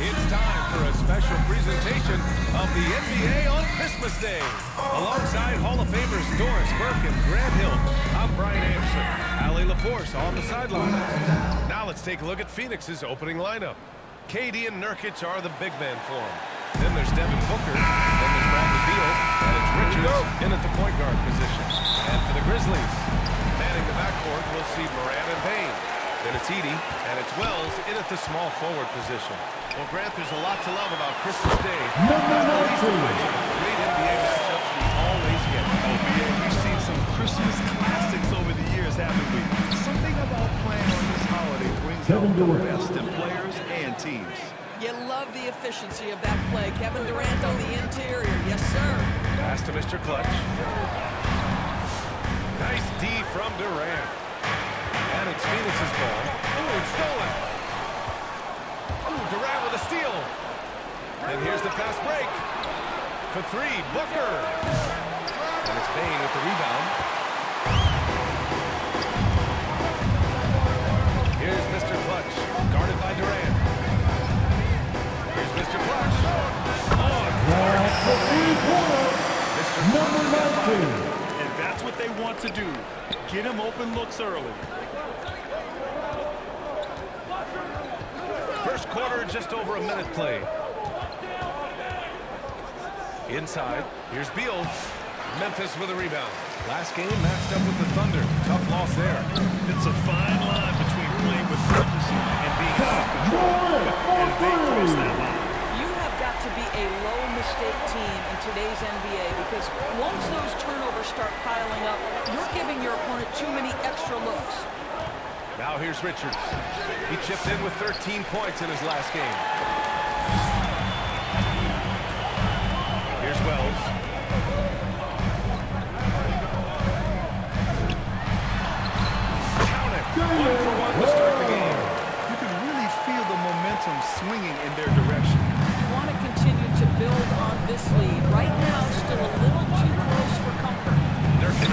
It's time for a special presentation of the NBA on Christmas Day. Alongside Hall of Famers Doris Burke and Grant Hill, I'm Brian Anderson. Allie LaForce on the sidelines. Now let's take a look at Phoenix's opening lineup. KD and Nurkic are the big man for him. Then there's Devin Booker. Then there's Bradley Beal. And it's Richards in at the point guard position. And for the Grizzlies, manning the backcourt, we'll see Morant and Bane. Then it's Edey, and it's Wells in at the small forward position. Well, Grant, there's a lot to love about Christmas Day. Not the least of which, great NBA matchups we always get. Oh, yeah, we've seen some Christmas classics over the years, haven't we? Something about playing on this holiday brings out the best in players and teams. You love the efficiency of that play. Kevin Durant on the interior. Yes, sir. Pass to Mr. Clutch. Nice D from Durant. And it's Phoenix's ball. Ooh, it's stolen. Ooh, Durant with a steal. And here's the fast break. For three, Booker. And it's Bane with the rebound. Here's Mr. Clutch, guarded by Durant. Here's Mr. Clutch. Number 19. And that's what they want to do. Get him open looks early. First quarter, just over a minute play. Inside, here's Beal. Memphis with a rebound. Last game matched up with the Thunder. Tough loss there. It's a fine line between playing with urgency and being out of control. And they cross that line. You have got to be a low mistake team in today's NBA because once those turnovers start piling up, you're giving your opponent too many extra looks. Now here's Richards. He chipped in with 13 points in his last game. Here's Wells. Count it. 1 for 1 to start the game. You can really feel the momentum swinging in their direction. You want to continue to build on this lead. Right now, still a little too close for comfort. Nurkic.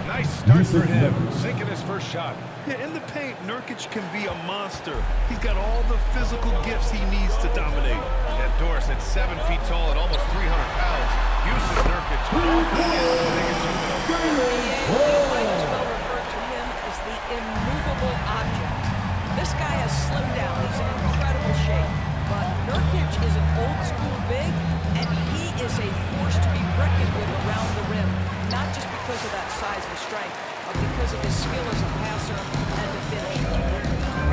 Nice start for him. Sinking his first shot. Yeah, in the paint, Nurkic can be a monster. He's got all the physical gifts he needs to dominate. And Doris at 7 feet tall and almost 300 pounds. Uses Nurkic. The biggest Might as well refer to him as the immovable object. This guy has slimmed down. He's in incredible shape. But Nurkic is an old-school big, and he is a force to be reckoned with around the rim. Not just because of that size and strength, but because of his skill as a passer and a finisher.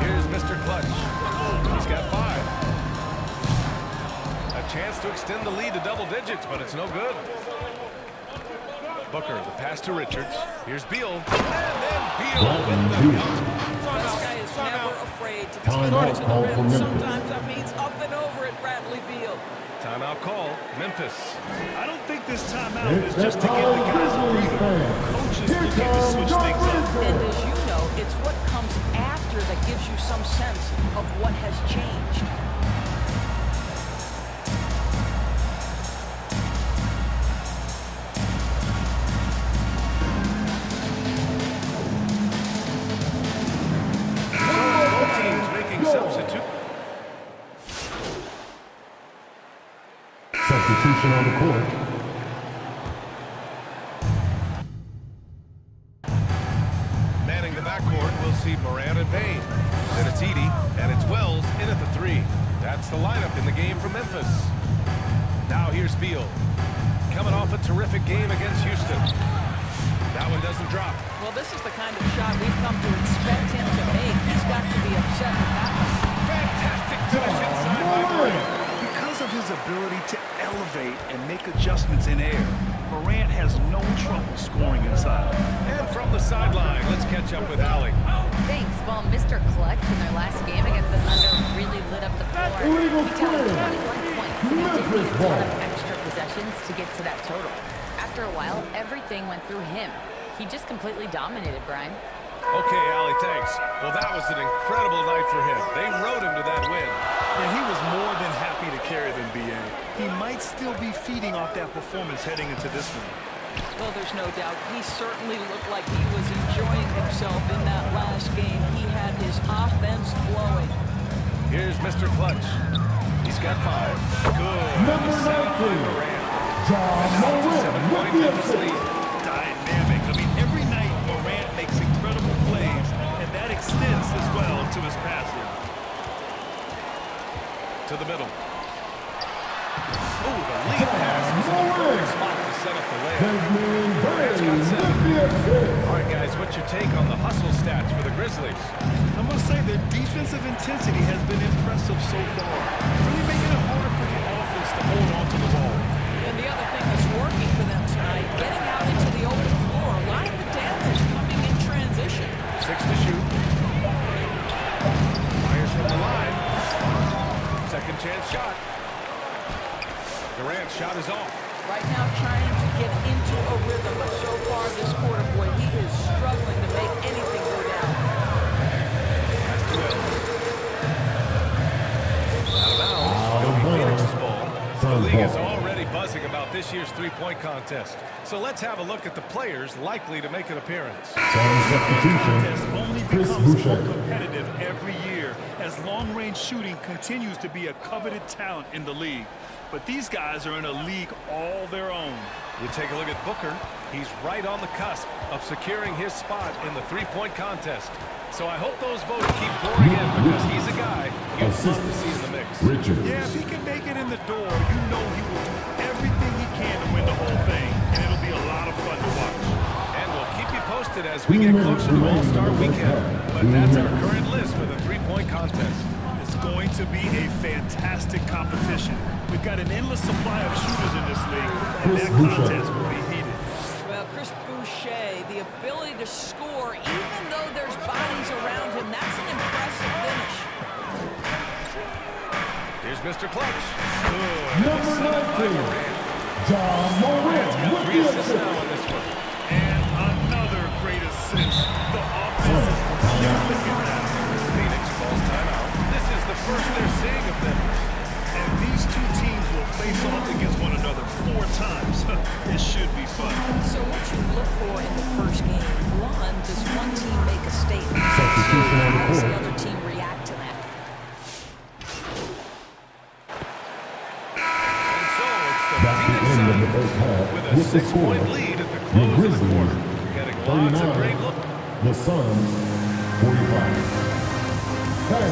Here's Mr. Clutch. He's got 5. A chance to extend the lead to double digits, but it's no good. Booker, the pass to Richards. Here's Beal. And then Beal with the dunk. This guy is never afraid to take it to the rim. Sometimes that means up and over at Bradley Beal. Timeout call, Memphis. I don't think this timeout is just to give the guys a breather. Coaches looking to switch things up. And as you know, it's what comes after that gives you some sense of what has changed. Both teams making substitute. Substitution on the court. Manning the backcourt, we'll see Morant and Bane. Then it's Edey, and it's Wells in at the 3. That's the lineup in the game for Memphis. Now here's Beal. Coming off a terrific game against Houston. That one doesn't drop. Well, this is the kind of shot we've come to expect him to make. He's got to be upset with that one. Fantastic finish inside by Morant. Because of his ability to elevate and make adjustments in air, Morant has no trouble scoring inside. And from the sideline, let's catch up with Allie. Thanks. Well, Mr. Clutch in their last game against the Thunder really lit up the floor. He tallied 21 points and he didn't need a ton of extra possessions to get to that total. After a while, everything went through him. He just completely dominated, Brian. Okay, Allie, thanks. Well, that was an incredible night for him. They rode him to that win. And he was more than happy to carry them, B.A. He might still be feeding off that performance heading into this one. Well, there's no doubt. He certainly looked like he was enjoying himself in that last game. He had his offense flowing. Here's Mr. Clutch. He's got 5. Good. Number Set up by 19, Morant. John Now it's a Morant 7-point with the Memphis assist. lead. Dynamic. I mean, every night Morant makes incredible plays, and that extends as well to his passing. To the middle. Oh, the lead pass was in the perfect spot to set up the layup. Desmond Morant's Bain got 7. with the assist. All right, guys, what's your take on the hustle stats for the Grizzlies? I'm going to say their defensive intensity has been impressive so far, really making it harder for the offense to hold on to the ball. And the other thing that's working for them tonight, getting out into the open floor. A lot of the damage coming in transition. 6 to shoot. Fires from the line. Second chance shot. Durant's shot is off. Right now trying to get into a rhythm, but so far this quarter, boy, he is struggling to make anything go down. That's the will. Out of bounds. It'll be Phoenix's ball. The league is already buzzing about this year's three-point contest. So let's have a look at the players likely to make an appearance. Some Contest substitution, only Chris becomes more Boucher. competitive every year as long-range shooting continues to be a coveted talent in the league. But these guys are in a league all their own. You take a look at Booker. He's right on the cusp of securing his spot in the three-point contest. So I hope those votes keep pouring in because he's a guy you'd love to see in the mix. Richards. Yeah, if he can make it in the door, you know he will do everything he can to win the whole thing, and it'll be a lot of fun to watch. And we'll keep you posted as we get closer to All-Star Weekend. But that's our current list for the three-point contest. It's going to be a fantastic competition. We've got an endless supply of shooters in this league, and Chris that Boucher. contest will be heated. Well, Chris Boucher, the ability to score, even though there's bodies around him, that's an impressive finish. Here's Mr. Clutch. Number 19, John Morant with 3 the assists now assist. on this one. And another great assist. The offense is clearly looking at it. Phoenix calls timeout. This is the first they're seeing of them. And these two teams will face off against one another 4 times. It should be fun. So what you look for in the first game, one, does one team make a statement? Substitution on the How does the court. other team react to that? And so it's the That's the Phoenix end of the side first half with a with the score. 6-point lead at the The close of the Grizzlies, quarter. Getting lots of great 39. looks. The Suns, 45. Hey,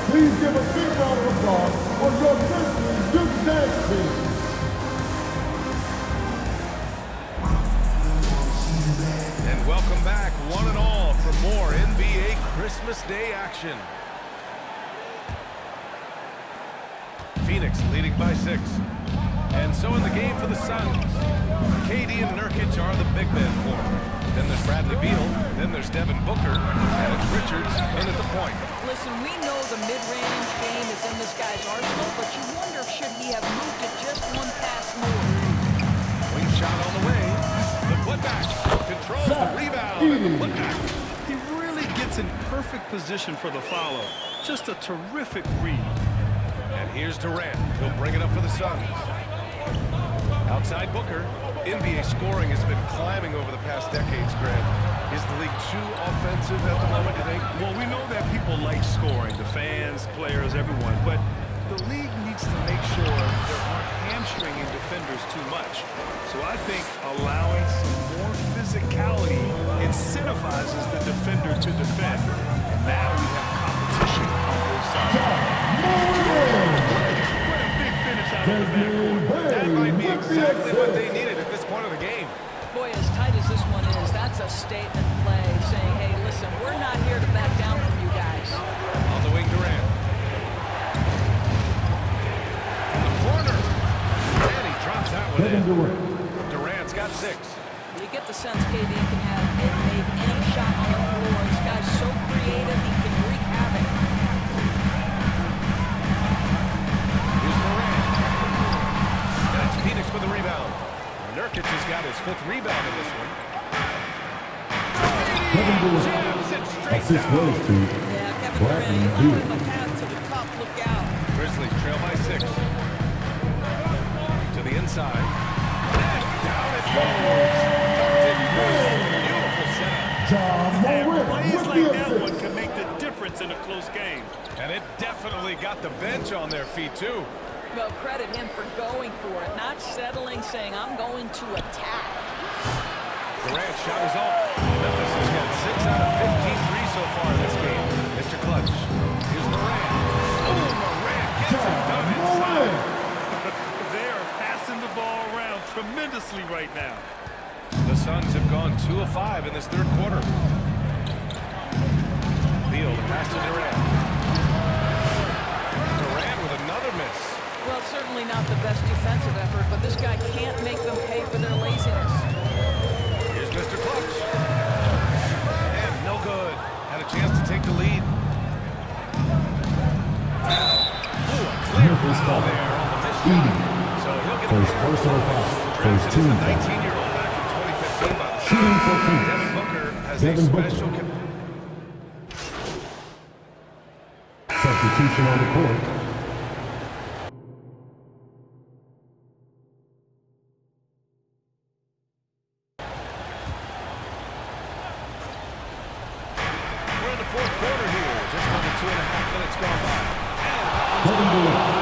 please give a big round of applause for your Grizzlies Duke Dance team. And welcome back, one and all, for more NBA Christmas Day action. Phoenix leading by 6. And so in the game for the Suns, KD and Nurkic are the big men for them. Then there's Bradley Beal, then there's Devin Booker, and it's Richards in at the point. Listen, we know the mid-range game is in this guy's arsenal, but you wonder, should he have moved it just one pass more? Wing shot on the way. The putback controls the rebound and the putback. He really gets in perfect position for the follow. Just a terrific read. And here's Durant. He'll bring it up for the Suns. Outside Booker. NBA scoring has been climbing over the past decades, Grant. Is the league too offensive at the moment, you think? Well, we know that people like scoring, the fans, players, everyone, but the league needs to make sure there aren't hamstringing defenders too much. So I think allowing some more physicality incentivizes the defender to defend. And now we have competition on both sides. What a big finish out of the backcourt. That might be exactly what they needed at this point of the game. Boy, as tight as this one is, that's a statement play saying, hey, listen, we're not here to back down from you guys. On the wing, Durant. From the corner. And he drops that one Kevin in. Durant. Durant's got 6. You get the sense KD can have made any shot on the floor. This guy's so creative, he can wreak havoc. Here's Morant. That's Phoenix with the rebound. Nurkic has got his 5th rebound in this one. Kevin Durant. Jams it straight Assist down. goes to Yeah, Kevin Bradley Durant, Beal. on the path to the top, look out. Grizzlies trail by 6. To the inside. And down it goes. Dunked it through. Beautiful setup. John And Morant plays with like the that one assist. can make the difference moments in a close game. And it definitely got the bench on their feet, too. Well, credit him for going for it, not settling, saying, I'm going to attack. Durant shot is off. Memphis has got 6 out of 15 threes so far in this game. Mr. Clutch. Here's Morant. Oh, Morant gets it done inside. They are passing the ball around tremendously right now. The Suns have gone 2 of 5 in this third quarter. Beal, the pass to Durant. Durant with another miss. Well, certainly not the best defensive effort, but this guy can't make them pay for their laziness. Here's Mr. Clutch. And no good. Had a chance to take the lead. Oh, a clear foul there on the miss shot. So he'll get First personal foul. First team a foul. 19-year-old back in 2015 by the Shooting for Phoenix. Devin Booker has Devin a Booker. special... Substitution on the court. We're in the fourth quarter here. Just under 2.5 minutes gone by. Kevin Durant.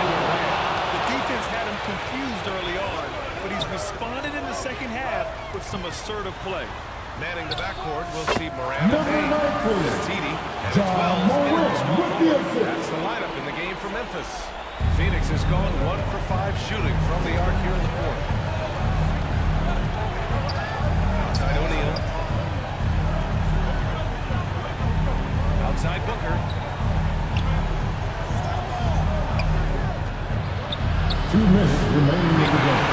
The defense had him confused early on, but he's responded in the second half with some assertive play. Manning the backcourt, we'll see Miranda Number Payne, 19, Titi, and John Wells in Morant the small with the forward. assist. That's the lineup in the game for Memphis. Phoenix is going 1 for 5 shooting from the arc here in the fourth. Outside O'Neal. Outside Booker. 2 minutes remaining in the game.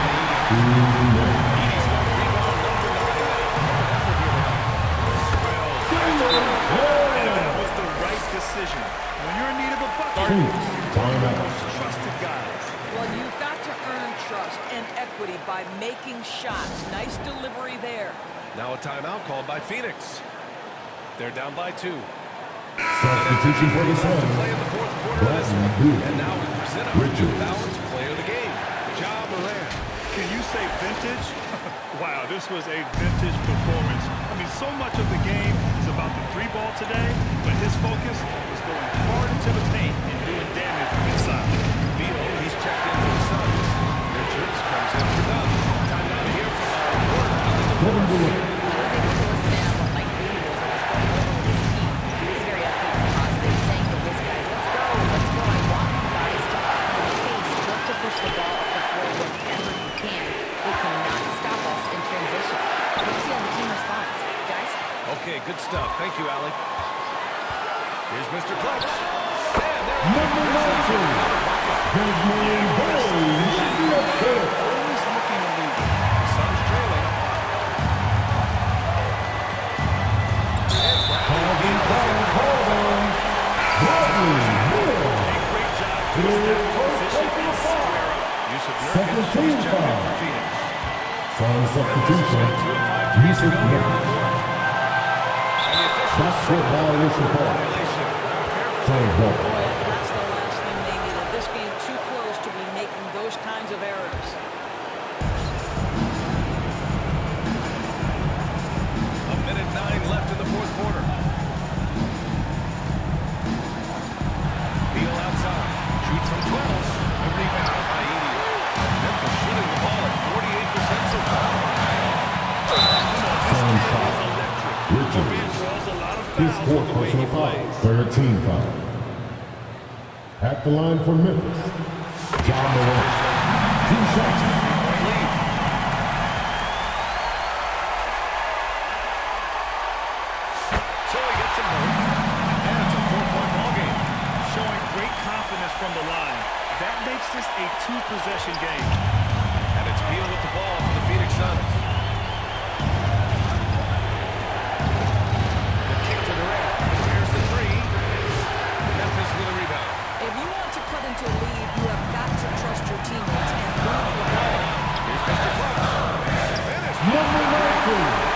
2 minutes. Edie's got the rebound, number 9 now. Effort here tonight. And that was the right decision. When you're in need of a bucket, Phoenix, timeout. trusted guys. Well, you've got to earn trust and equity by making shots. Nice delivery there. Now a timeout called by Phoenix. They're down by 2. Substitution for the To Suns. play in the fourth quarter of this Bradley one. Beal. And now we present our new balanced player of the game, Ja Morant. Can you say vintage? Wow, this was a vintage performance. I mean, so much of the game is about the 3-ball today, but his focus was going hard into the paint and doing damage from inside. Beal, he's checked in for the Suns. Richards comes in for Dunn. Time now to hear from our reporter, Ali Kevin LaForce. Durant. I was able to listen in on what Mike Beasley was going over with his team. He was very upbeat and positive, saying to his guys, let's go. I want you guys to up the pace, look to push the ball up the floor whenever you can. They cannot stop us in transition. Let's see how the team responds. Guys? Okay, good stuff. Thank you, Ali. Here's Mr. Clutch. And there Number 19, Desmond Bain. Always looking to lead. the Suns trailing. Calvin Bradley Beal. A great job to establish position and square up. Yusuf Second Nurkic team is checked in foul. for Phoenix. Suns substitution. Yusuf Nurkic. And the officials Backcourt violation call. violation. Suns ball. Boy, that's the last thing they needed. This game too close to be making those kinds of errors. A minute 9 left in the fourth quarter. Beal outside. Shoots from 12. The rebound by Edie. Memphis shooting the ball at 48% so far. Suns foul. Richards. Draws a lot of His fouls fourth with the way he personal foul. plays. Third team foul. At the line for Memphis, Ja Morant. 2 shots. Point lead. So he gets them both. And it's a 4-point ball game. Showing great confidence from the line. That makes this a 2-possession game. And it's Beal with the ball for the Phoenix Suns. The kick to Durant. Here's the 3. Memphis with a rebound. If you want to cut into a lead, you have got to trust your teammates and move the ball. Here's Mr. Clutch. And finish. Number 19,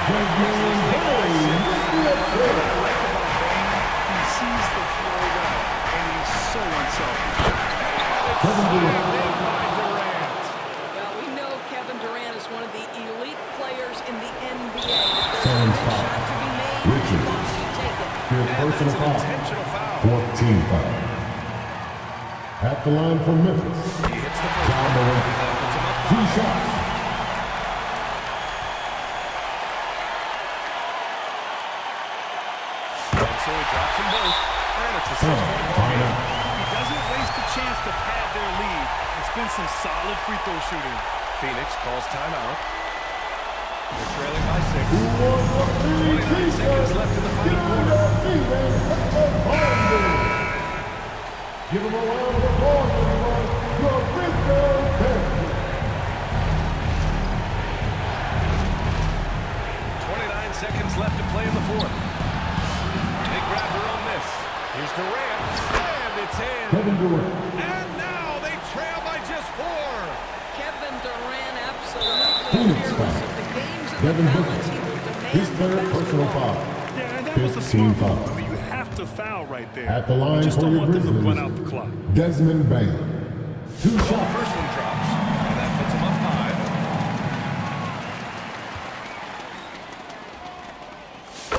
Desmond Bain. He sees the floor well, and he's so unselfish. Kevin Durant. Made by Durant. Well, we know Kevin Durant is one of the elite players in the NBA. Suns There's a foul. shot to be made. Richards. He wants to take it. Fifth And personal that's an foul. intentional Fourth team foul. At the line for Memphis, He hits the first John one. Morant. That puts him up 2 5. shots. And so he drops them both. And it's a 6-point ball game. Timeout. He doesn't waste a chance to pad their lead. It's been some solid free throw shooting. Phoenix calls timeout. They're trailing by 6. Who wants a free 29 seconds left in the final quarter. Give him a round of applause, everyone. Your Victor Benson. 29 seconds left to play in the fourth. They grab their own miss. Here's Durant. And it's in. Kevin Durant. And now they trail by just 4. Kevin Durant absolutely Phoenix fearless. foul. If the game's in Devin the Booker. balance, he will demand His the third personal basketball. foul. Yeah, and that was a 15 smart move. fouls. I mean, you have to foul right there. At the You line just for don't your want them to run out the Grizzlies, clock. Desmond Bain. 2 Well, the shots. first one drops. And that puts him up 5.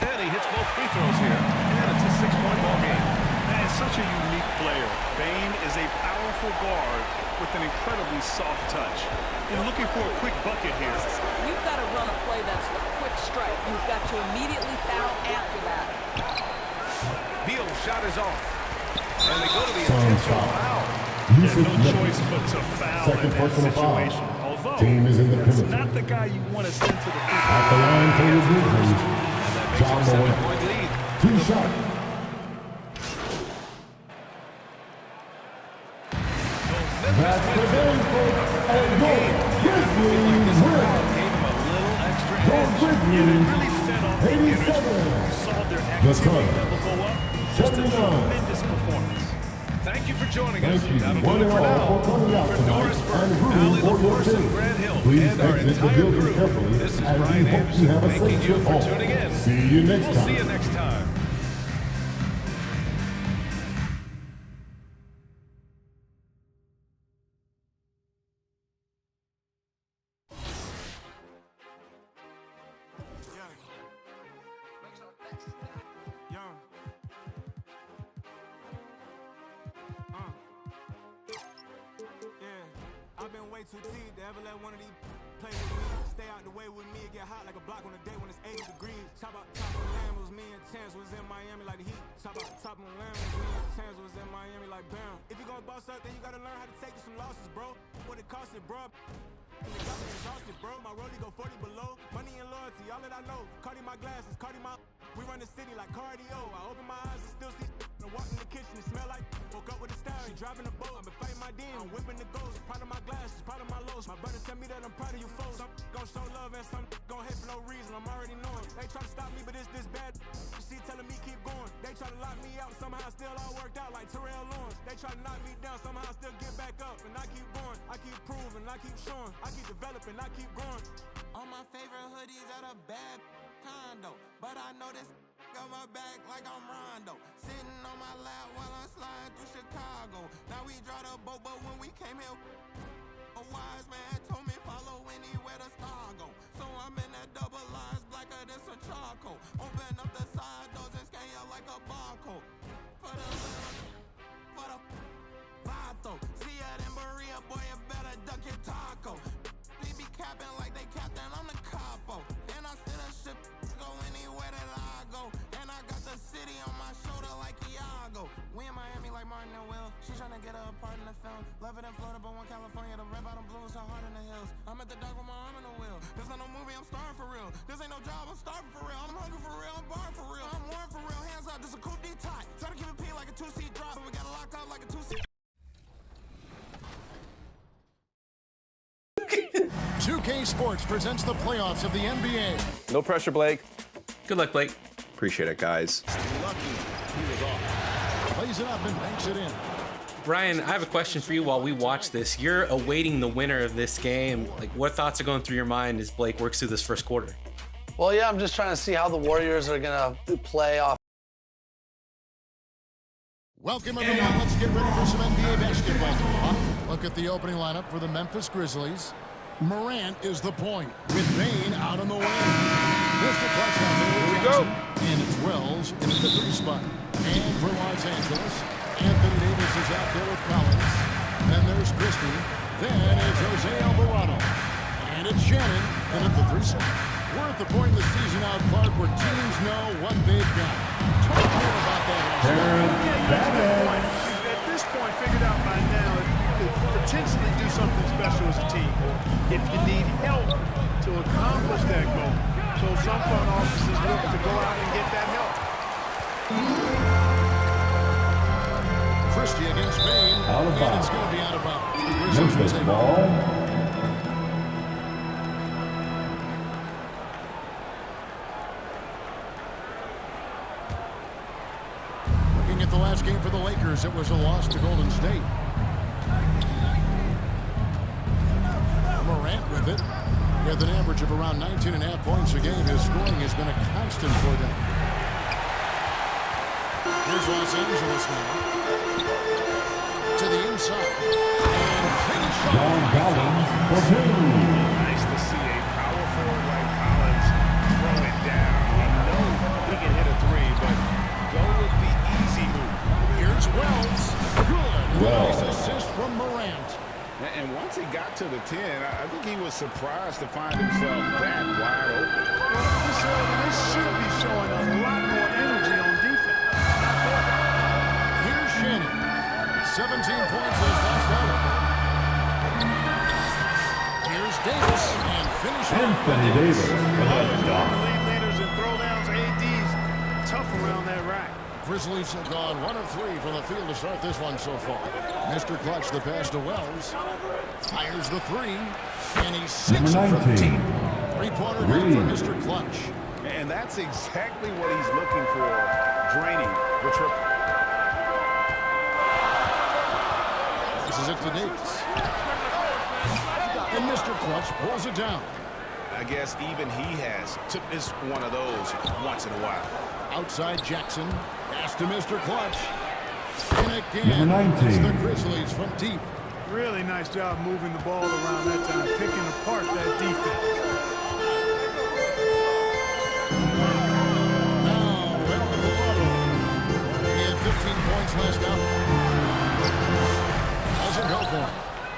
And he hits both free throws here. And it's a 6-point ball game. Man, such a unique player. Bain is a powerful guard with an incredibly soft touch. And looking for a quick bucket here. You've got to run a play that's a quick strike. You've got to immediately foul after that. Beal's shot is off. And they go to the Son intentional foul. foul. Yeah, Yusuf no Nurkic. choice but to foul Second in that personal foul. situation. Although, Team is in the that's penalty. not the guy you want to send to the free At the line for your Grizzlies, And that makes John it a Morant. 7-point lead. 2 shots. That's the game, folks. And your Grizzlies win. Gave him a little extra Your edge. Grizzlies, really fed off the energy. 87. Saw their The activity Suns, level go up. Just a 79. tremendous performance. Thank you for joining Thank us. you, That'll one do it and for all, now. for coming out For tonight Doris Burke, and rooting Allie for your LaForce, and team. Grant Hill, Please and our exit the entire building crew. carefully, This is and Brian we hope you Anderson have a thanking safe you trip for home. tuning in. See you next We'll time. see you next time. Young. Yeah, I've been way too teed to ever let one of these play with me. Stay out the way with me and get hot like a block on a day when it's 80 degrees. Top out top of Lambos, me and Chance was in Miami like the Heat. Top out top of Lambos, me and Chance was in Miami like bam. If you gonna boss up, then you gotta learn how to take some losses, bro. What it cost it, bro. And it got me exhausted, bro. My rollie go 40 below. Money and loyalty, all that I know. Cardi my glasses, Cardi my. We run the city like cardio. I open my eyes and still see. And walk in the kitchen, it smell like. Woke up with a style. She driving a boat. I'm been fighting my demon. I'm whipping the ghost. Proud of my glasses, proud of my lows. My brother tell me that I'm proud of you folks. Some gon' show love and some gon' hate for no reason. I'm already knowing. They try to stop me, but it's this bad. She telling me keep going. They try to lock me out. Somehow still all worked out like Terrell Lawrence. They try to knock me down. Somehow still get back up. And I keep going. I keep proving. I keep showing. I keep developing. I keep growing. All my favorite hoodies at a bad condo. But I know this got my back like I'm Rondo. Sitting on my lap while I'm sliding through Chicago. Now we draw the boat, but when we came here, a wise man told me follow anywhere the star go. So I'm in that double lines blacker than some charcoal. Open up the side doors and scan you like a barcode. For the Vato. See ya in Maria, boy, you better duck your taco. They be capping like they captain, I'm the capo. And I still a ship, go anywhere that I go. And I got the city on my shoulder like Iago. We in Miami like Martin and Will. She tryna get her a part in the film. Love it in Florida, but one California. The red bottom blues so hard in the hills. I'm at the dock with my arm in the wheel. This not no movie, I'm starving for real. This ain't no job, I'm starving for real. I'm hungry for real, I'm barring for real. I'm warm for real, hands up, this a coupe de-tie. Try to keep it P like a 2-seat drop, but we gotta lock up like a 2-seat. 2K Sports presents the playoffs of the NBA. No pressure, Blake. Good luck, Blake. Appreciate it, guys. Plays it up and banks it in. Brian, I have a question for you while we watch this. You're awaiting the winner of this game. Like, what thoughts are going through your mind as Blake works through this first quarter? Well, yeah, I'm just trying to see how the Warriors are going to play off. Welcome, everyone. Let's get ready for some NBA basketball. Look at the opening lineup for the Memphis Grizzlies. Morant is the point, with Bain out on the wing. Mr. Clutch out there. Here we go. And it's Wells in at the 3 spot. And for Los Angeles, Anthony Davis is out there with Collins. Then there's Christie. Then it's Jose Alvarado. And it's Shannon in at the 3 spot. We're at the point in the season out, Clark, where teams know what they've got. Talk more about that. At this point, figured out by now if you could potentially do something special as a team, if you need help to accomplish that goal. So some front offices look to go out and get that help. Christie against Bain, and it's going to be out of bounds. The Grizzlies will Memphis take it. ball. Looking at the last game for the Lakers, it was a loss to Golden State. Morant with it. With an average of around 19.5 points a game, his scoring has been a constant for them. Here's Los Angeles now. To the inside. And finish off. John Collins for 2. Nice to see a power forward like Collins throw it down. You know he can hit a 3, but go with the easy move. Here's Wells. Good. Wells. Nice assist from Morant. And once he got to the 10, I think he was surprised to find himself that wide open. Well, this should be showing a lot more energy on defense. Here's Shannon. 17 points his last outing. Here's Davis and finish Anthony Davis with a dunk. Lead leaders in throwdowns, ADs, tough around that rack. Grizzlies have gone 1 of 3 from the field to start this one so far. Mr. Clutch, the pass to Wells. Fires the 3. And he sinks it from deep. 3-pointer good for Mr. Clutch. And that's exactly what he's looking for, draining, which This is it to Davis. And Mr. Clutch pulls it down. I guess even he has to miss one of those once in a while. Outside Jackson. Pass to Mr. Clutch. And again, Number 19. it's the Grizzlies from deep. Really nice job moving the ball around that time, picking apart that defense. Now, Alvarado. He had 15 points last out. Doesn't go for him.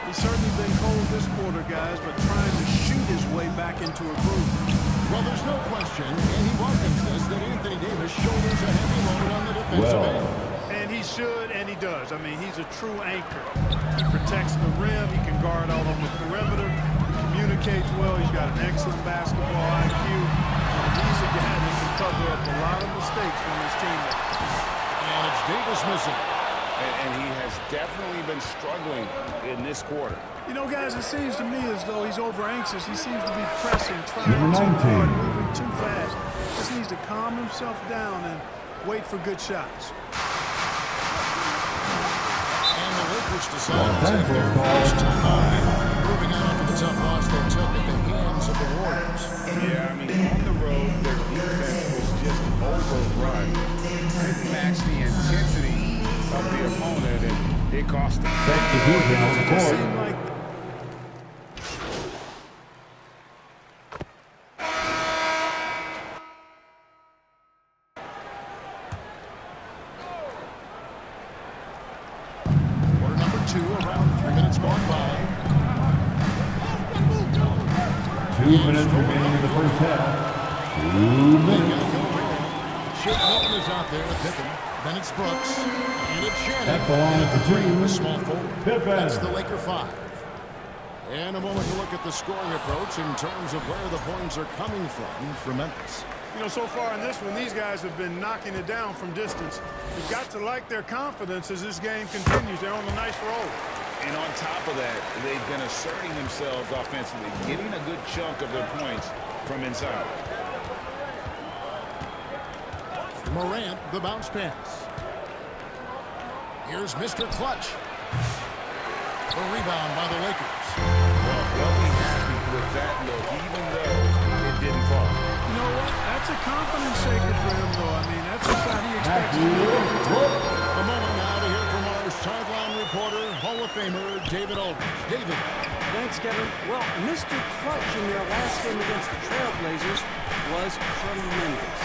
He's certainly been cold this quarter, guys, but trying to shoot his way back into a groove. Well, there's no question, and he welcomes this, that Anthony Davis shoulders a heavy load on the defensive end. And he should, and he does. I mean, he's a true anchor. He protects the rim. He can guard all on the perimeter. He communicates well. He's got an excellent basketball IQ. And he's a guy that can cover up a lot of mistakes from his teammates. And it's Davis missing. And he has definitely been struggling in this quarter. You know, guys, it seems to me as though he's over-anxious. He seems to be pressing, trying Number too 19. hard, moving too fast. Just needs to calm himself down and wait for good shots. And the Lakers decide to take their first time. Moving on after the tough loss they took at the hands of the Warriors. Yeah, I mean, on the road, their defense was just overrun. Didn't match the intensity of the opponent, and it cost them. Substitution on the court. Quarter number 2, around 3 minutes gone by. 2 minutes remaining in the first half. 2 minutes. Shake Milton is out there with Pippen. Then it's Brooks. And it's Shannon. That belongs And to the 3 two. with small forward. Pippen. That's the Laker 5. And a moment to look at the scoring approach in terms of where the points are coming from Memphis. You know, so far in this one, these guys have been knocking it down from distance. You've got to like their confidence as this game continues. They're on a nice roll. And on top of that, they've been asserting themselves offensively, getting a good chunk of their points from inside. Morant, the bounce pass. Here's Mr. Clutch. A rebound by the Lakers. Well, they'll be happy with that look, even though it didn't fall. You know what? That's a confidence shaker for him, though. I mean, that's a shot he expects to do. A moment now to hear from our sideline reporter, Hall of Famer David Aldridge. David. Thanks, Kevin. Well, Mr. Clutch in their last game against the Trailblazers was tremendous.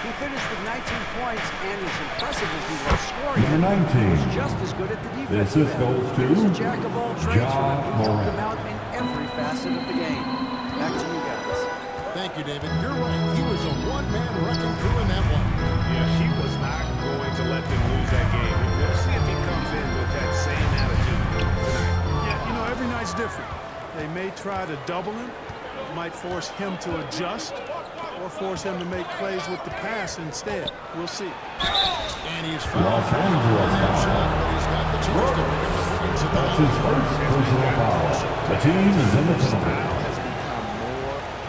He finished with 19 points, and as impressive as he was scoring, Number 19. he was just as good at the defense. This goes to He's a jack of all trades. Ja He helped Morant. them out in every facet of the game. Back to you guys. Thank you, David. You're right. He was a one-man wrecking crew in that one. Yeah, he was not going to let them lose that game. We'll see if he comes in with that same attitude tonight. Yeah, you know, every night's different. They may try to double him, might force him to adjust, or force him to make plays with the pass instead. We'll see. And he's fouled Los for Angeles that foul. shot, but he's got the chance to pick up the points at the That's his first personal foul. The team is in the penalty.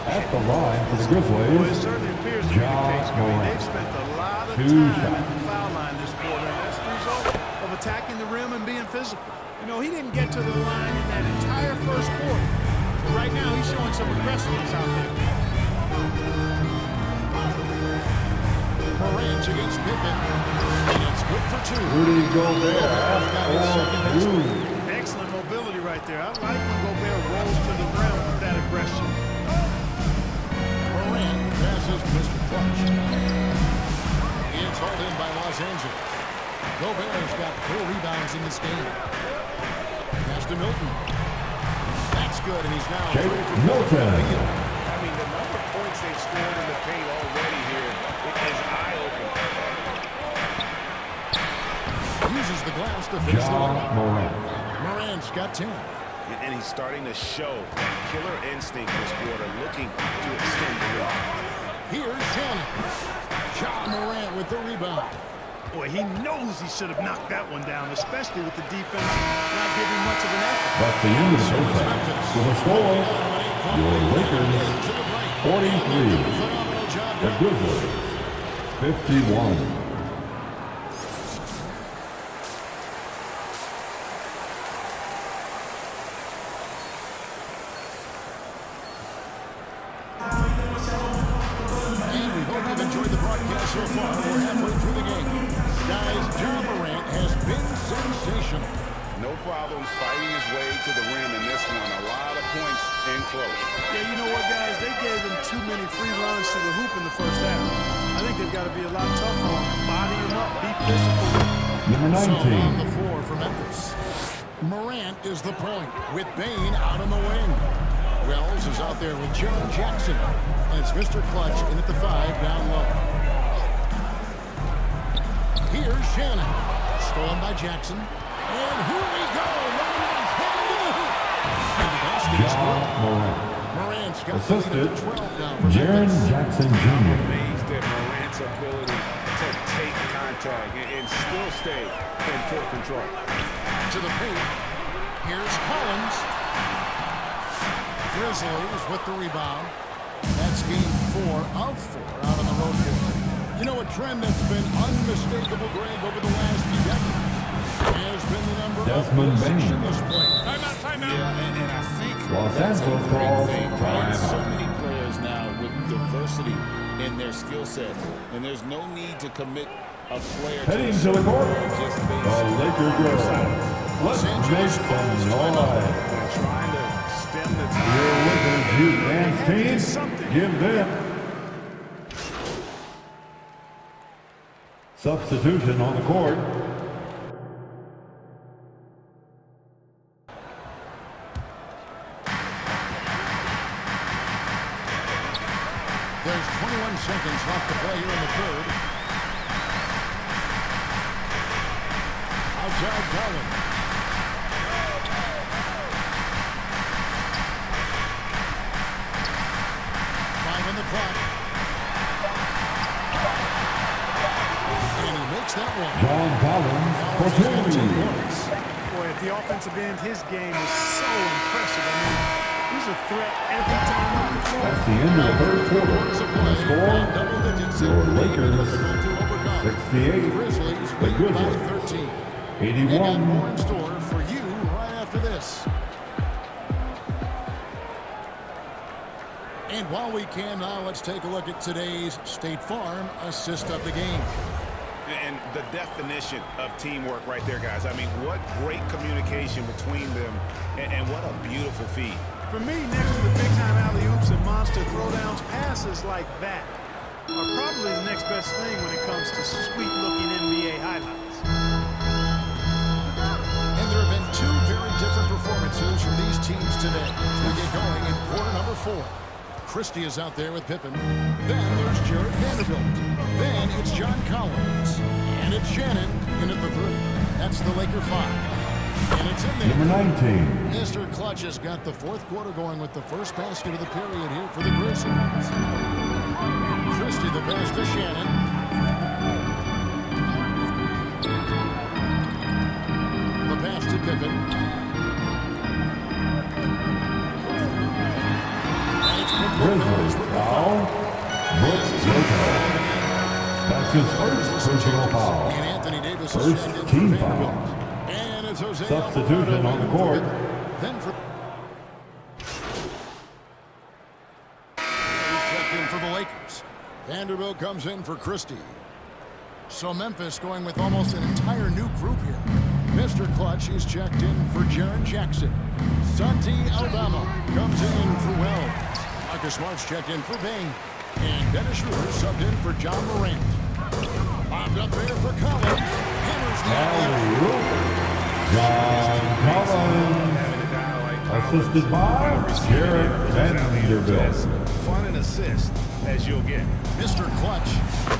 At the line for the Well, it Grizzlies, certainly appears to be the Ja case. I mean, Morant. they've spent a lot of 2 time shots. at the foul line this quarter, and that's the result of attacking the rim and being physical. You know, he didn't get to the line in that entire first quarter. So right now, he's showing some aggressiveness out there. Morant against Pippen. And it's good for 2. Rudy Gobert got his second for 2. Excellent mobility right there. I like when Gobert rolls to the rim with that aggression. Morant passes Mr. Clutch. It's hauled in by Los Angeles. Gobert's got 4 rebounds in this game. Pass to Milton. That's good, and he's now Jake 3 for 4 Milton. from the field. I mean, the number of points they've scored in the paint already here is eye-opening. Uses the glass to finish the Ja line. Morant. Morant's got 10. And he's starting to show that killer instinct this quarter, looking to extend the lead. Here's Shannon. Ja Morant with the rebound. Boy, he knows he should have knocked that one down, especially with the defense not giving much of an effort. That's the end of the first half. With a score, your Lakers 43, the Grizzlies 51. And we hope you've enjoyed the broadcast so far. We're halfway through the game. Guys, Ja Morant has been sensational. No problems fighting his way to the rim in this one. A lot of points in close. Yeah, you know what, guys? They gave him too many free runs to the hoop in the first half. I think they've got to be a lot tougher on him. Body him up, be physical. Number So on 19. the floor for Memphis. Morant is the point with Bane out on the wing. Wells is out there with Jaren Jackson. And it's Mr. Clutch in at the 5 down low. Here's Shannon. Stolen by Jackson. And here we go. Morant's heading to the hoop. And the basket is Ja good. Morant. Morant's got the lead Assisted, up to 12 now for Jaren Memphis. Jackson Jr. Amazed at Morant's ability to take contact and still stay in full control. To the paint. Here's Collins. Grizzlies with the rebound. That's game 4 of 4 out on the road court. You know, a trend that's been unmistakable, Greg, over the last few decades has been the number Desmond of Bane. positionless players. Yeah, and I think Los that's a Angeles great calls thing, right? So timeout. many players now with diversity in their skill set, and there's no need to commit a player Heading to to the court, just the based Lakers go. Let's make some noise. Trying to stem the Your Lakers youth dance team, give them. Substitution on the court. There's 21 seconds left to play here in the third. Outside Collins. Five on the clock. And he makes that one. John Collins for 2. Boy, at the offensive end, his game is so impressive. I mean, he's a threat every time on the floor. That's the end of the third quarter. The score, Double digits. your Lakers Difficult to overcome. 68, Grizzlies the lead by Grizzlies 13. We got 81. more in store for you right after this. And while we can now, let's take a look at today's State Farm assist of the game. And the definition of teamwork right there, guys. I mean, what great communication between them, and what a beautiful feed. For me, next to the big-time alley-oops and monster throwdowns, passes like that are probably the next best thing when it comes to sweet-looking NBA highlights. And there have been two very different performances from these teams today. We get going in quarter number 4. Christie is out there with Pippen. Then there's Jared Vanderbilt. Then it's John Collins. And it's Shannon in at the 3. That's the Laker 5. And it's in there. Number 19. Mr. Clutch has got the fourth quarter going with the first basket of the period here for the Grizzlies. Christie the pass to Shannon. The pass to Pippen. And it's Grizzlies foul. Brooks Lopez. That's his first personal foul. And Anthony Davis First team foul. And it's Jose Substitution on the court. Then for he's checked in for the Lakers. Vanderbilt comes in for Christie. So Memphis going with almost an entire new group here. Mr. Clutch is checked in for Jaren Jackson. Santi Aldama comes in for Wells. Marcus Smart's checked in for Bain. And Dennis Schroeder subbed in for John Morant. Bombed up there for Collins. Hammers the John Collins. Assisted by Jared Vanderbilt. Fun and assist as you'll get. Mr. Clutch.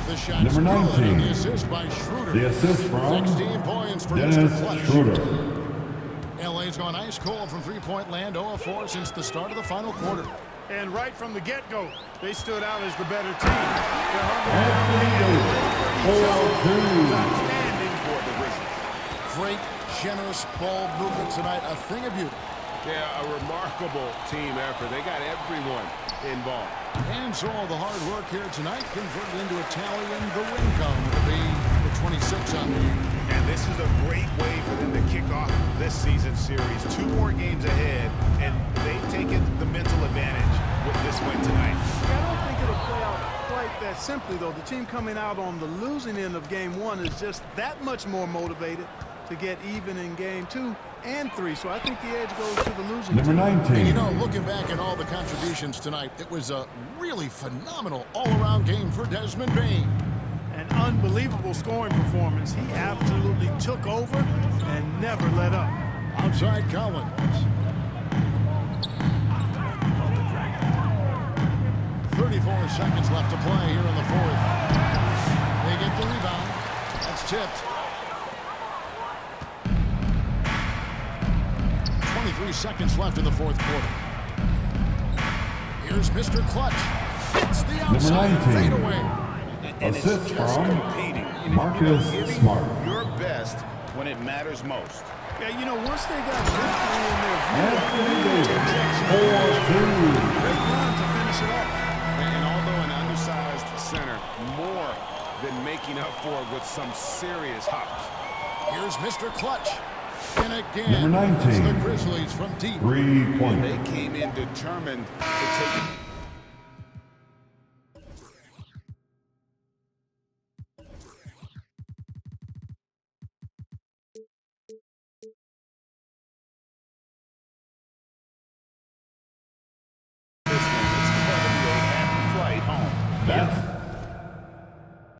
The shot. Number 19. The assist by Schroeder. The assist from 16 points for Dennis Mr. Clutch. Schroeder. LA's gone ice cold from three-point land, 0-4 since the start of the final quarter. And right from the get-go, they stood out as the better team. Anthony Davis, 4-2. Outstanding for the Grizzlies. Great, generous ball movement tonight, a thing of beauty. Yeah, a remarkable team effort. They got everyone involved. And so all the hard work here tonight converted into a tally, and the win come to be the 26 on the year. And this is a great way for them to kick off this season series. 2 more games ahead, and they've taken the mental advantage with this win tonight. I don't think it'll play out quite that simply, though. The team coming out on the losing end of game 1 is just that much more motivated to get even in game 2 and 3. So I think the edge goes to the losing Number team. 19. And you know, looking back at all the contributions tonight, it was a really phenomenal all-around game for Desmond Bain. An unbelievable scoring performance. He absolutely took over and never let up. Outside Collins. .34 seconds left to play here in the 4th. They get the rebound. That's tipped. 23 seconds left in the 4th quarter. Here's Mr. Clutch. It's the outside fadeaway. Assist from competing. Marcus Smart. Your best when it matters most. Yeah, you know, once they got victory in their view, Anthony Davis, 4-2. they run to finish it off. And although an undersized center, more than making up for it with some serious hops. Here's Mr. Clutch. And again, Number 19. it's the Grizzlies from deep. 3 points. They came in determined to take it.